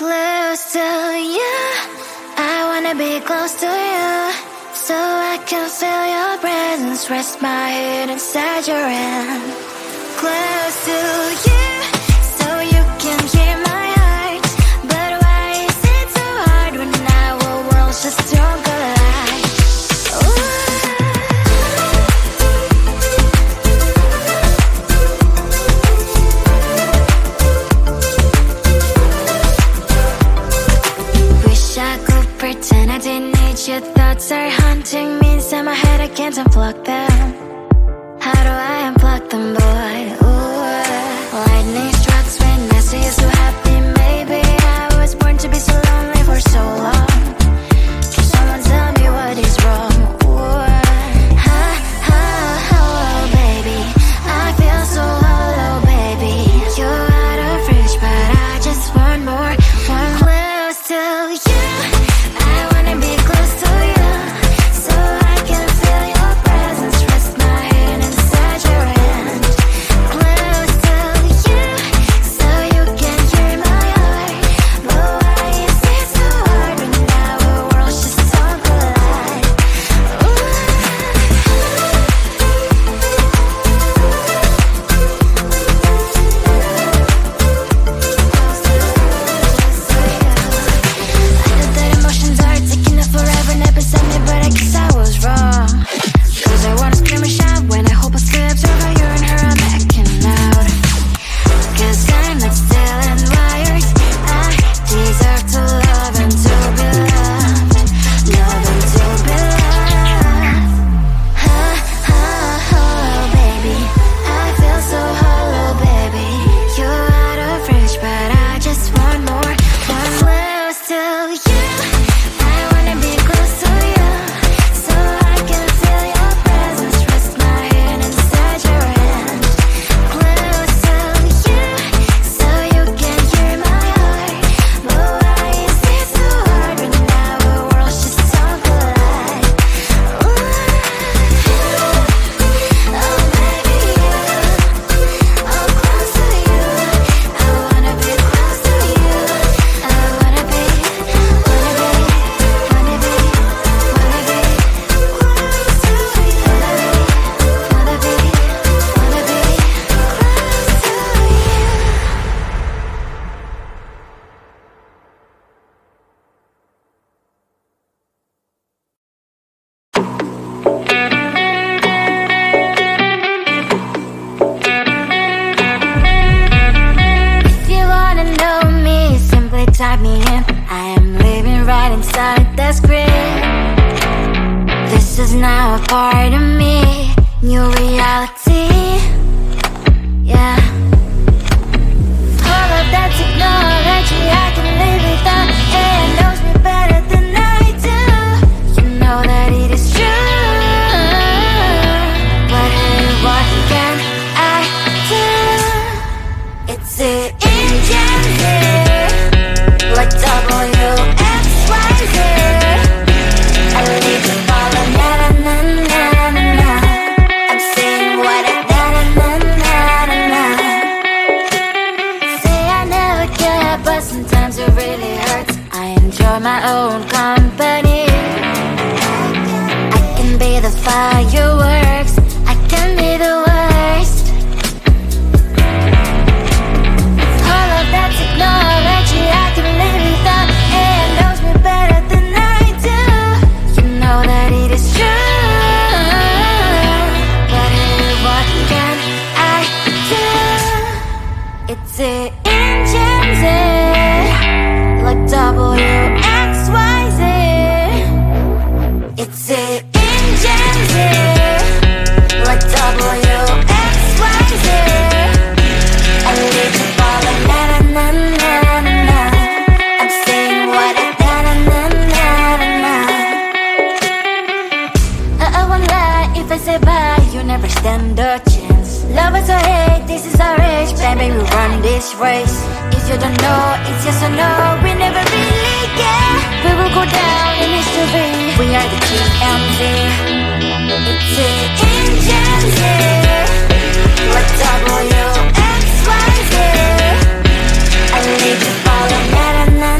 Close to you, I wanna be close to you, so I can feel your presence, rest my head inside your hand. Close to you, so you can hear my heart, but why is it so hard when our worlds just don't collide? Wish I could pretend I didn't need your thoughts are haunting me inside my head, I can't unplug them. How do I unplug them, boy? Ooh, lightning strikes when I see you so happy. Maybe I was born to be so lonely for so long. Can someone tell me what is wrong? Ooh, oh, baby, I feel so hollow, baby. You're out of reach, but I just want more, one close to you. I wanna be close to you, so I can feel your presence, rest my hand inside your hand. Close to you, so you can hear my heart, but why is it so hard when our worlds just don't collide? I know that emotions are taking up forever, never beside me, but I guess I was wrong. Cause I wanna scream and shout when I hope I slip over you and her, I'm backing out. Cause I'm not still and wired, I deserve to love and to be loved, love and to be loved. Oh, baby, I feel so hollow, baby. You're out of reach, but I just want more, one close to you. I wanna be close to you, so I can feel your presence, rest my hand inside your hand. Close to you, so you can hear my heart, but why is it so hard when our worlds just don't collide? Oh, baby, oh, close to you. I wanna be close to you. I wanna be close to you. If you wanna know me, simply type me in. I am living right inside the screen. This is now a part of me, new reality. Yeah. All of that technology I can live without, and it knows me better than I do. You know that it is true, but hey, what can I do? It's the engine here, like WXYZ. I need to follow, na na na na na na. I'm saying what I na na na na na na. Say I never care, but sometimes it really hurts. I enjoy my own company. I can be the fireworks, I can be the worst. All of that technology I can live without, and it knows me better than I do. You know that it is true, but hey, what can I do? It's the engines, like WXYZ. It's the engines, like WXYZ. I need to follow, na na na na na na. I'm saying what I na na na na na na. I won't lie if I say bye, you never stand a chance. Love is or hate, this is our age, baby, we run this race. If you don't know, it's yes or no, we never really care. We will go down in history, we are the TMZ. It's the engines here, like WXYZ. I need to follow, na na na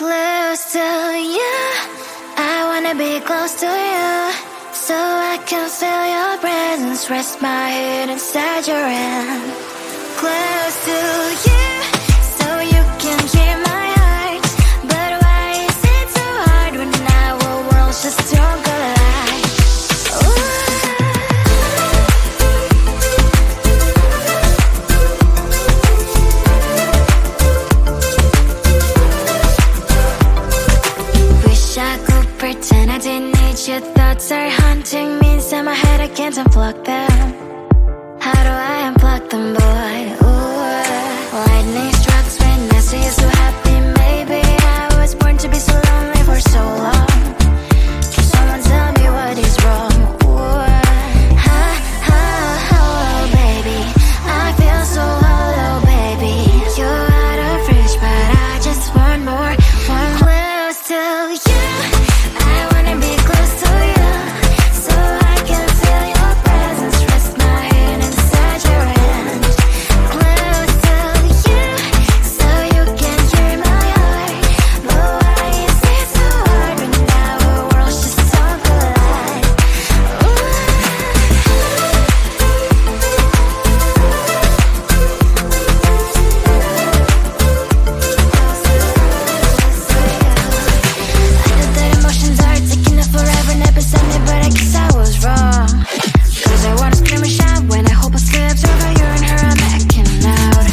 Close to you, I wanna be close to you, so I can feel your presence, rest my head inside your hand. Close to you, so you can hear my heart, but why is it so hard when our worlds just don't collide? Wish I could pretend I didn't need your thoughts are haunting me inside my head, I can't unplug them. How do I unplug them, boy? Ooh, lightning strikes when I see you so happy. Maybe I was born to be so lonely for so long. Can someone tell me what is wrong? Ooh, oh, baby, I feel so hollow, baby. You're out of reach, but I just want more, one close to you. I wanna be close to you, so I can feel your presence, rest my head inside your hand. Close to you, so you can hear my heart, but why is it so hard when our worlds just don't collide? I know that emotions are taking up forever, never sent me, but I guess I was wrong. Cause I wanna scream and shout when I hope I slips over you and her, I'm backing out.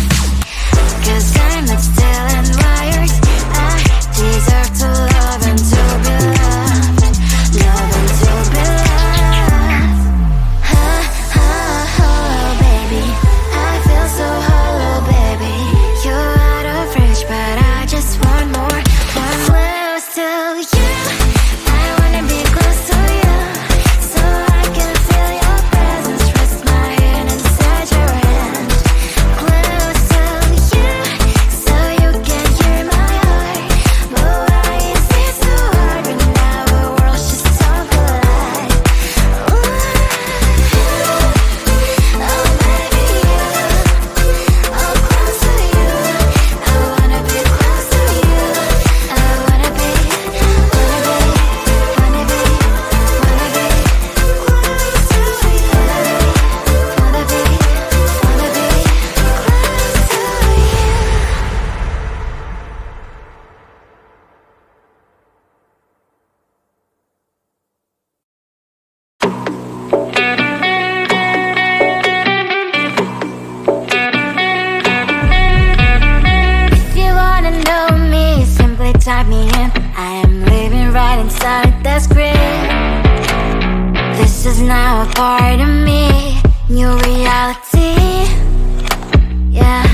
Cause I'm not still and wired, I deserve to love and to be loved, love and to be loved. Oh, baby, I feel so hollow, baby. You're out of reach, but I just want more, one close to you. I wanna be close to you, so I can feel your presence, rest my head inside your hand. Close to you, so you can hear my heart, but why is it so hard when our worlds just don't collide? Oh, baby, oh, close to you. I wanna be close to you. I wanna be close to you. Wanna be If you wanna know me, simply type me in. I am living right inside the screen. This is now a part of me, new reality. Yeah.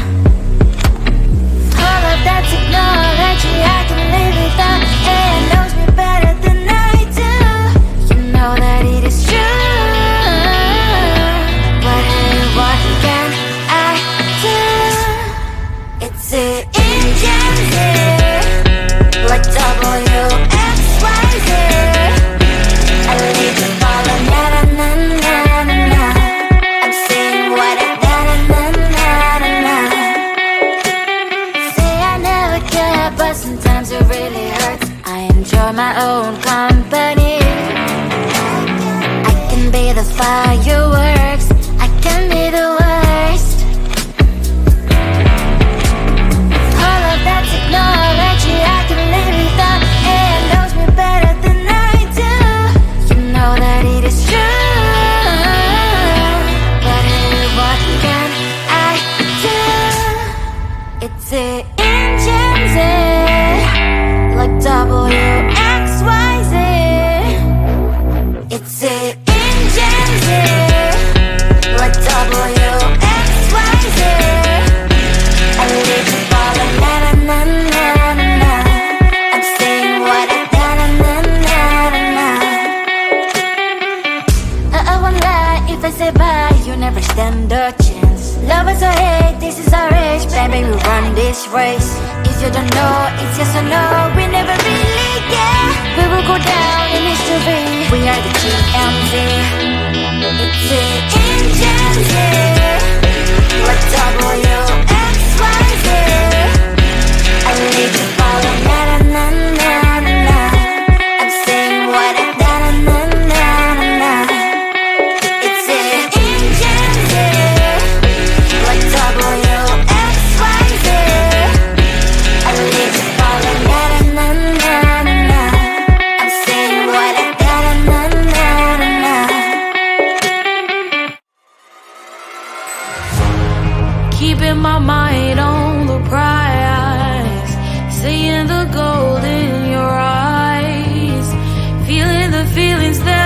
All of that technology I can live without. AI knows me better than I do. You know that it is true. But hey, what can I do? It's the engine here, like WXYZ. I leave the ball and na-na-na-na-na. I'm saying what I na-na-na-na-na. Say I never care, but sometimes it really hurts. I enjoy my own company. I can be the fireworks, I can be the worst. All of that technology I can live without. AI knows me better than I do. You know that it is true. But hey, what can I do? It's the engines, like WXYZ. It's the engines, like WXYZ. I live the ball and na-na-na-na-na. I'm saying what I na-na-na-na-na. I won't lie if I say bye, you never stand a chance. Love is or hate, this is our age, baby, we run this race. If you don't know, it's yes or no, we never really get. We will go down in history, we are the GMZ. It's the engines here, like WXYZ. I need to follow, na-na-na. gold in your eyes, feeling the feelings that